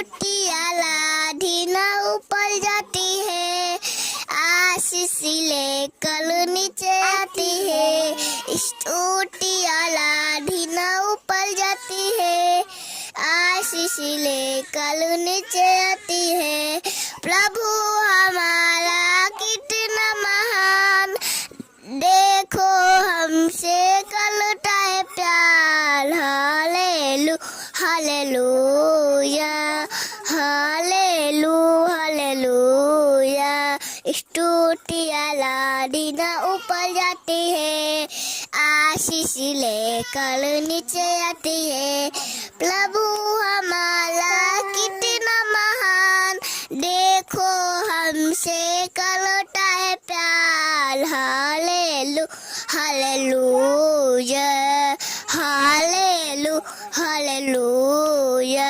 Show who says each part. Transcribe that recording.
Speaker 1: टीला ऊपर जाती है, आशीष लेकर नीचे आती है। टीला ऊपर जाती है, आशीष लेकर नीचे आती है। प्रभु हमारा कितना महान, देखो हमसे करता है प्यार। हालेलू हालेलूया हालेलू हालेलूया। टीला ऊपर जाती है, आशीष लेकर नीचे आती है। प्रभु हमारा कितना महान, देखो हमसे करता है प्यार। हालेलू हालेलूया हालेलू हालेलूया।